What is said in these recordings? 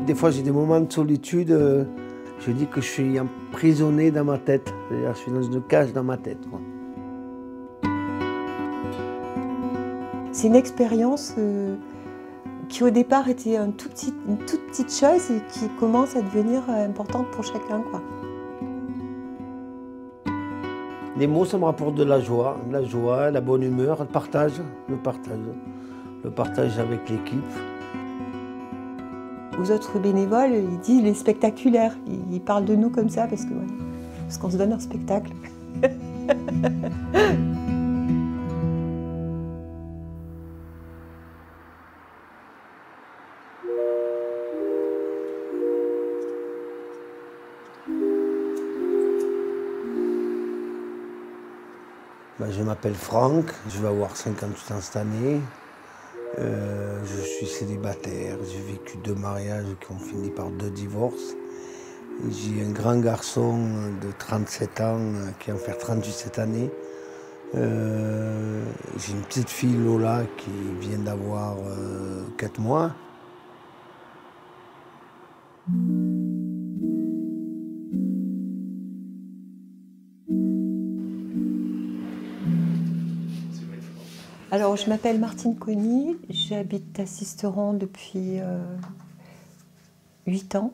Des fois, j'ai des moments de solitude, je dis que je suis emprisonné dans ma tête. C'est-à-dire, je suis dans une cage dans ma tête, quoi. C'est une expérience qui au départ était une toute petite chose et qui commence à devenir importante pour chacun, quoi. Les mots, ça me rapporte de la joie, la bonne humeur, le partage avec l'équipe. Aux autres bénévoles, il dit il est spectaculaire. Il parle de nous comme ça parce qu'on se donne un spectacle. Je m'appelle Franck, je vais avoir 58 ans cette année. Je suis célibataire, j'ai vécu 2 mariages qui ont fini par 2 divorces. J'ai un grand garçon de 37 ans qui va faire 38 cette année. J'ai une petite fille Lola qui vient d'avoir 4 mois. Alors, je m'appelle Martine Conny, j'habite à Sisteron depuis 8 ans.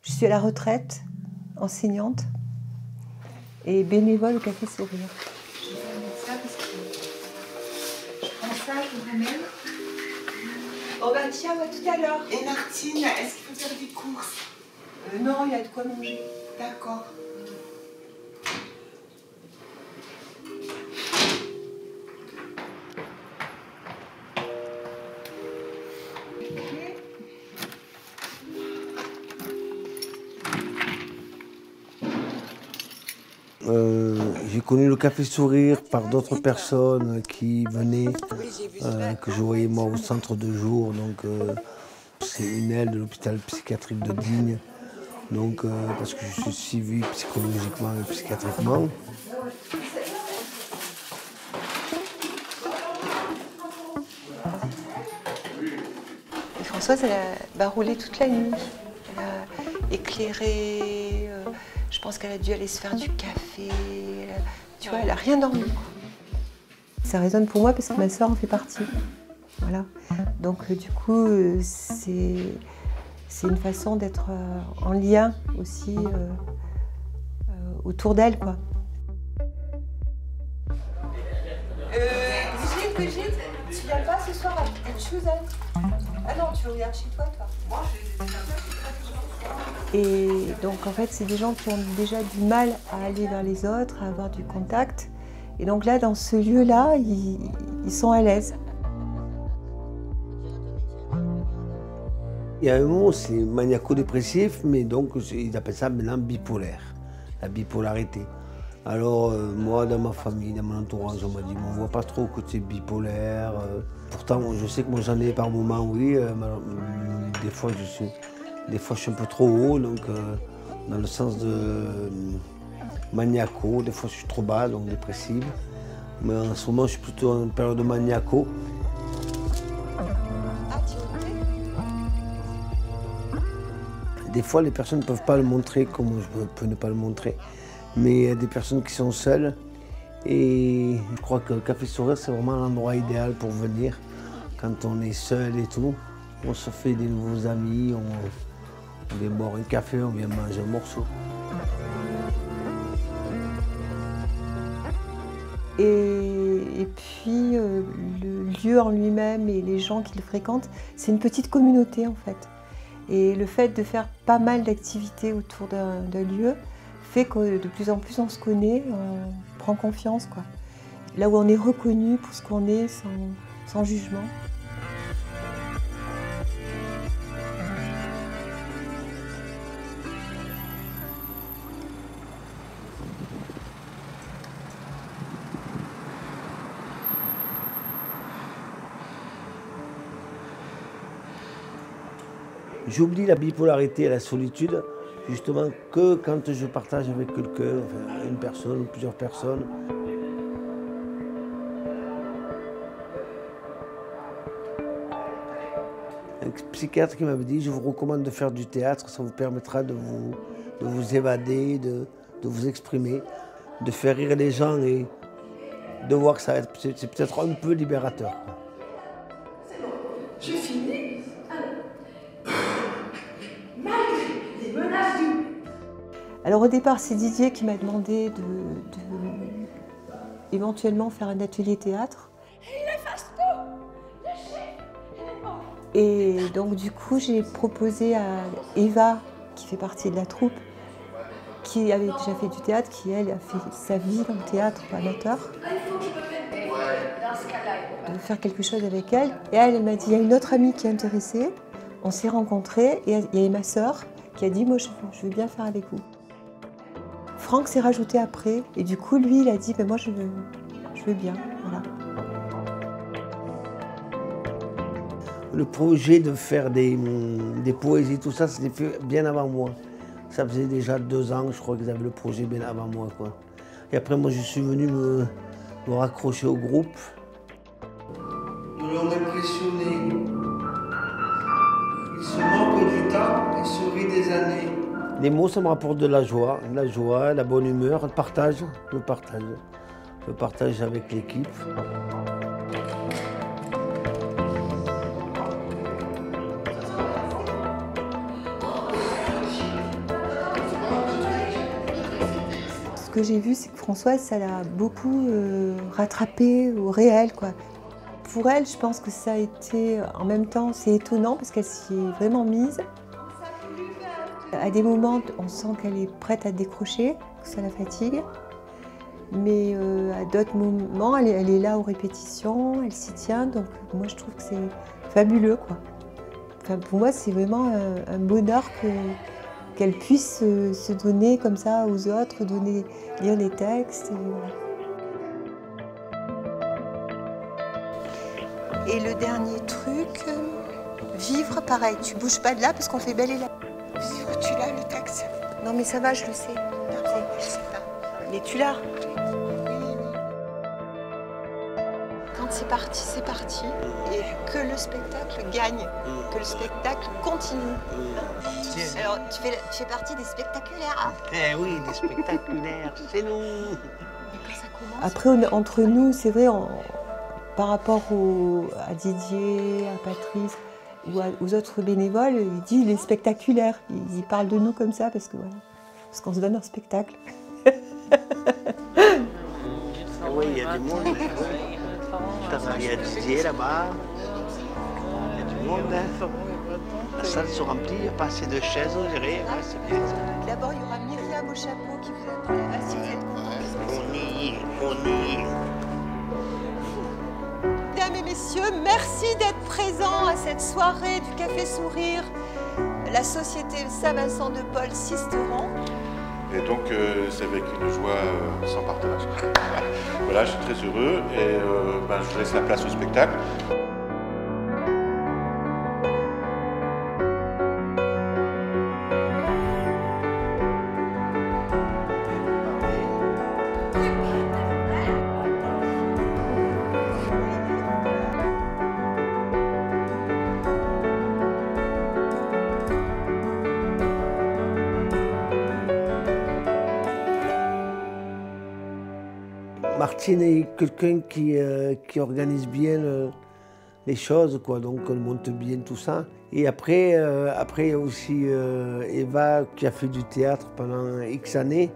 Je suis à la retraite, enseignante et bénévole au Café Sourire. Je vais mettre ça parce que je prends ça, je vous ramène. Oh ben tiens, à tout à l'heure. Et Martine, est-ce qu'il faut faire des courses? Non, il y a de quoi manger. D'accord. J'ai connu le Café Sourire par d'autres personnes qui venaient, que je voyais moi au centre de jour. Donc, c'est une aile de l'hôpital psychiatrique de Digne. Donc, parce que je suis suivi psychologiquement et psychiatriquement. Et Françoise, elle a baroulé toute la nuit. Elle a éclairé. Je pense qu'elle a dû aller se faire du café. Tu vois, elle n'a rien dormi. Ça résonne pour moi parce que ma sœur en fait partie. Voilà. Donc du coup, c'est une façon d'être en lien aussi autour d'elle, quoi. Brigitte, tu viens pas ce soir à Chouzan? Ah non, tu regardes chez toi, toi. Et donc en fait, c'est des gens qui ont déjà du mal à aller vers les autres, à avoir du contact. Et donc là, dans ce lieu-là, ils sont à l'aise. Il y a un mot, c'est maniaco-dépressif, mais donc ils appellent ça maintenant bipolaire, la bipolarité. Alors moi, dans ma famille, dans mon entourage, on m'a dit, on ne voit pas trop que c'est bipolaire. Pourtant, je sais que moi j'en ai par moments, oui. Des fois, je suis un peu trop haut, donc dans le sens de maniaco. Des fois, je suis trop bas, donc dépressive. Mais en ce moment, je suis plutôt en période de maniaco. Des fois, les personnes ne peuvent pas le montrer comme je peux ne pas le montrer. Mais il y a des personnes qui sont seules. Et je crois que le Café Sourire, c'est vraiment l'endroit idéal pour venir. Quand on est seul et tout, on se fait des nouveaux amis, on vient boire un café, on vient manger un morceau. Et puis, le lieu en lui-même et les gens qui le fréquentent, c'est une petite communauté en fait. Et le fait de faire pas mal d'activités autour d'un lieu fait que de plus en plus on se connaît, on prend confiance, quoi. Là où on est reconnu pour ce qu'on est, sans jugement. J'oublie la bipolarité et la solitude, justement, que quand je partage avec quelqu'un, enfin, une personne ou plusieurs personnes. un psychiatre qui m'avait dit, je vous recommande de faire du théâtre, ça vous permettra de vous évader, de vous exprimer, de faire rire les gens et de voir que c'est peut-être un peu libérateur. C'est bon, je finis. Alors, malgré les menaces du... Alors au départ, c'est Didier qui m'a demandé de éventuellement faire un atelier théâtre. Il efface tout. Le chef, elle est morte. Et donc du coup, j'ai proposé à Eva, qui fait partie de la troupe, qui avait déjà fait du théâtre, qui elle a fait sa vie dans le théâtre amateur, de faire quelque chose avec elle. Et elle m'a dit, il y a une autre amie qui est intéressée. On s'est rencontrés et il y a ma sœur qui a dit, moi je veux bien faire avec vous. Franck s'est rajouté après et du coup lui il a dit, ben, moi je veux bien. Voilà. Le projet de faire des poésies, tout ça, c'était fait bien avant moi. Ça faisait déjà 2 ans, je crois qu'ils avaient le projet bien avant moi, quoi. Et après, moi, je suis venu me raccrocher au groupe. Nous l'ont impressionné. Il se moque du temps et se rit des années. Les mots, ça me rapporte de la joie, la bonne humeur, le partage avec l'équipe. Ce que j'ai vu, c'est que Françoise, ça l'a beaucoup rattrapé au réel, quoi. Pour elle, je pense que ça a été, en même temps, c'est étonnant parce qu'elle s'y est vraiment mise. À des moments, on sent qu'elle est prête à décrocher, que ça la fatigue. Mais à d'autres moments, elle est là aux répétitions, elle s'y tient. Donc moi, je trouve que c'est fabuleux, quoi. Enfin, pour moi, c'est vraiment un bonheur qu'elle puisse se donner comme ça aux autres, lire les textes. Et le dernier truc, vivre, pareil, tu bouges pas de là parce qu'on fait belle et la... Tu l'as le texte? Non mais ça va, je le sais. Je sais pas. Mais tu l'as. Quand c'est parti. Et que le spectacle gagne, que le spectacle continue. Alors, tu fais partie des spectaculaires. Eh oui, des spectaculaires, c'est nous. Et quand ça commence... Après, entre nous, c'est vrai, par rapport à Didier, à Patrice ou aux autres bénévoles, il dit les spectaculaires. Il parle de nous comme ça parce qu'on se donne un spectacle. Oui, il y a du monde. Il y a Didier là-bas. Il y a du monde. La salle se remplit, il n'y a pas assez de chaises, on dirait. Ouais, c'est bien. D'abord, il y aura Myriam au chapeau qui vous donne la assiette. On y est. Mesdames et messieurs, merci d'être présents à cette soirée du Café Sourire, la société Saint-Vincent de Paul Sisteron. Et donc, c'est avec une joie sans partage. Voilà, je suis très heureux et je laisse la place au spectacle. Martine est quelqu'un qui organise bien les choses, quoi. Donc on monte bien tout ça. Et après, il y a aussi Eva qui a fait du théâtre pendant X années.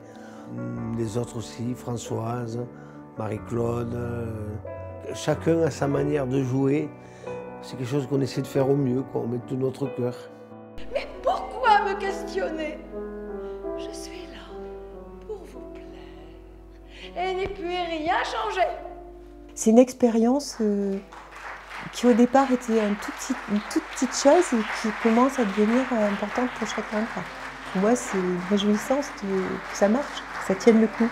Les autres aussi, Françoise, Marie-Claude. Chacun a sa manière de jouer. C'est quelque chose qu'on essaie de faire au mieux, quoi. On met tout notre cœur. Mais pourquoi me questionner? Je suis là pour vous plaire. Et n'y peut rien changer. C'est une expérience qui au départ était une toute petite chose et qui commence à devenir importante pour chacun. Pour moi, c'est une réjouissance que ça marche, que ça tienne le coup.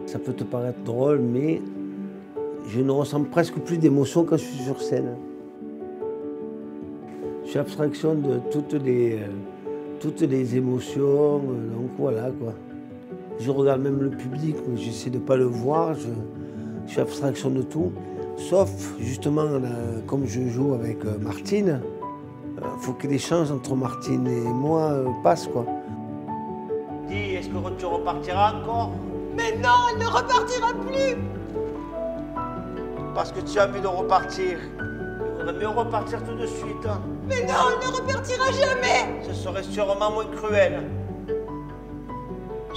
Ça peut te paraître drôle, mais je ne ressens presque plus d'émotion quand je suis sur scène. Je fais abstraction de toutes les émotions, donc voilà quoi. Je regarde même le public, mais j'essaie de ne pas le voir. Je fais abstraction de tout. Sauf, justement, comme je joue avec Martine, faut que l'échange entre Martine et moi passe, quoi. Dis, est-ce que tu repartiras encore? Mais non, elle ne repartira plus. Parce que tu as envie de repartir. Il faudrait mieux repartir tout de suite. Hein. Mais non, elle ne repartira jamais. Ce serait sûrement moins cruel.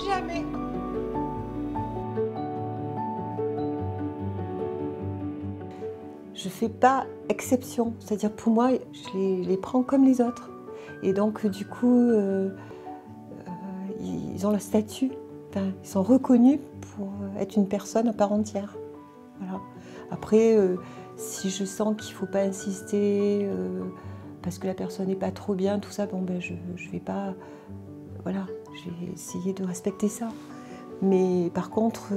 Jamais. Je ne fais pas exception, c'est-à-dire pour moi, je les prends comme les autres. Et donc du coup, ils ont leur statut, enfin, ils sont reconnus pour être une personne à part entière. Voilà. Après, si je sens qu'il ne faut pas insister, parce que la personne n'est pas trop bien, tout ça, bon ben je vais pas, voilà, je vais essayer de respecter ça. Mais par contre,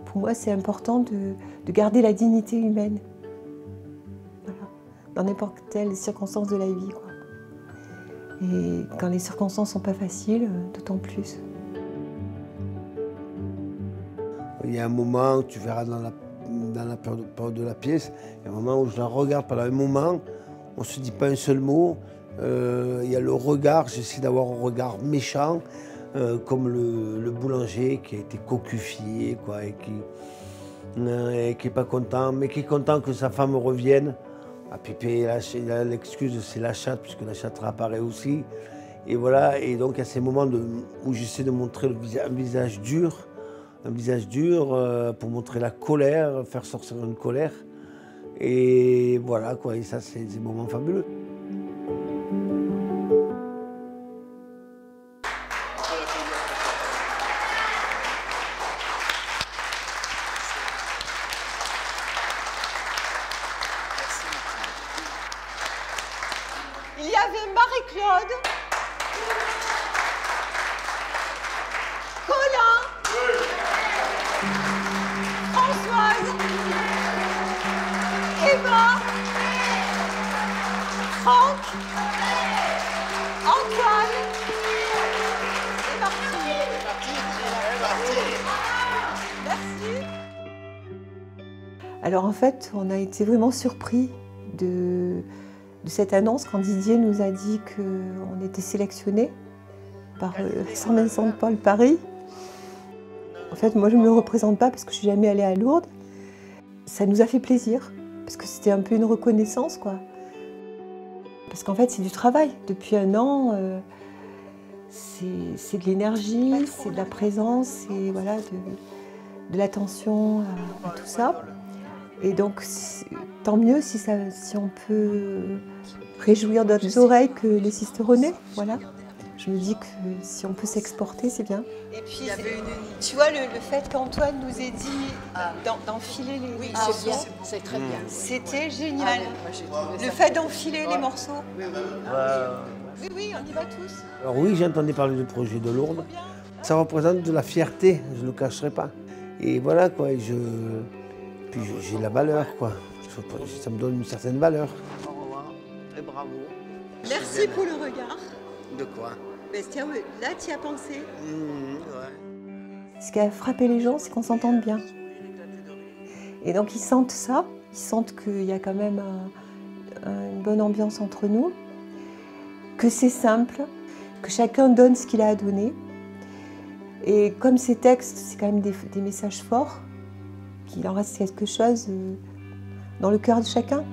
pour moi, c'est important de garder la dignité humaine. Voilà. Dans n'importe quelle circonstance de la vie, quoi. Et quand les circonstances ne sont pas faciles, d'autant plus. Il y a un moment où tu verras dans la période de la pièce, il y a un moment où je la regarde pendant un moment, on ne se dit pas un seul mot. Il y a le regard, j'essaie d'avoir un regard méchant, comme le boulanger qui a été cocufié, quoi, et qui n'est pas content, mais qui est content que sa femme revienne. Ah, puis l'excuse, c'est la chatte, puisque la chatte réapparaît aussi. Et voilà, et donc il y a ces moments où j'essaie de montrer un visage dur pour montrer la colère, faire sortir une colère. Et voilà, quoi, et ça, c'est des moments fabuleux. Il y avait Marie-Claude, Colin, Françoise, Eva, Franck, Antoine et Martine. Merci. Alors en fait, on a été vraiment surpris de cette annonce quand Didier nous a dit qu'on était sélectionnés par Saint-Vincent de Paul Paris. En fait, moi je ne me le représente pas parce que je ne suis jamais allée à Lourdes. Ça nous a fait plaisir parce que c'était un peu une reconnaissance, quoi. Parce qu'en fait, c'est du travail. Depuis un an, c'est de l'énergie, c'est de la présence, c'est voilà, de l'attention à tout ça. Et donc, tant mieux si on peut réjouir d'autres oreilles que les cisteronnés, voilà. Je me dis que si on peut s'exporter, c'est bien. Et puis, tu vois, le fait qu'Antoine nous ait dit d'enfiler les morceaux, C'est très bien. c'était génial. Le fait d'enfiler les morceaux. Oui, oui, on y va tous. Alors oui, j'ai entendu parler du projet de Lourdes. Ça représente de la fierté, je ne le cacherai pas. Et voilà, quoi, puis j'ai la valeur, quoi. Ça me donne une certaine valeur. Au revoir et bravo. Merci pour le regard. De quoi? Mais tiens, là, tu y as pensé. Ouais. Ce qui a frappé les gens, c'est qu'on s'entende bien. Et donc ils sentent ça, ils sentent qu'il y a quand même une bonne ambiance entre nous, que c'est simple, que chacun donne ce qu'il a à donner. Et comme ces textes, c'est quand même des messages forts, qu'il en reste quelque chose dans le cœur de chacun.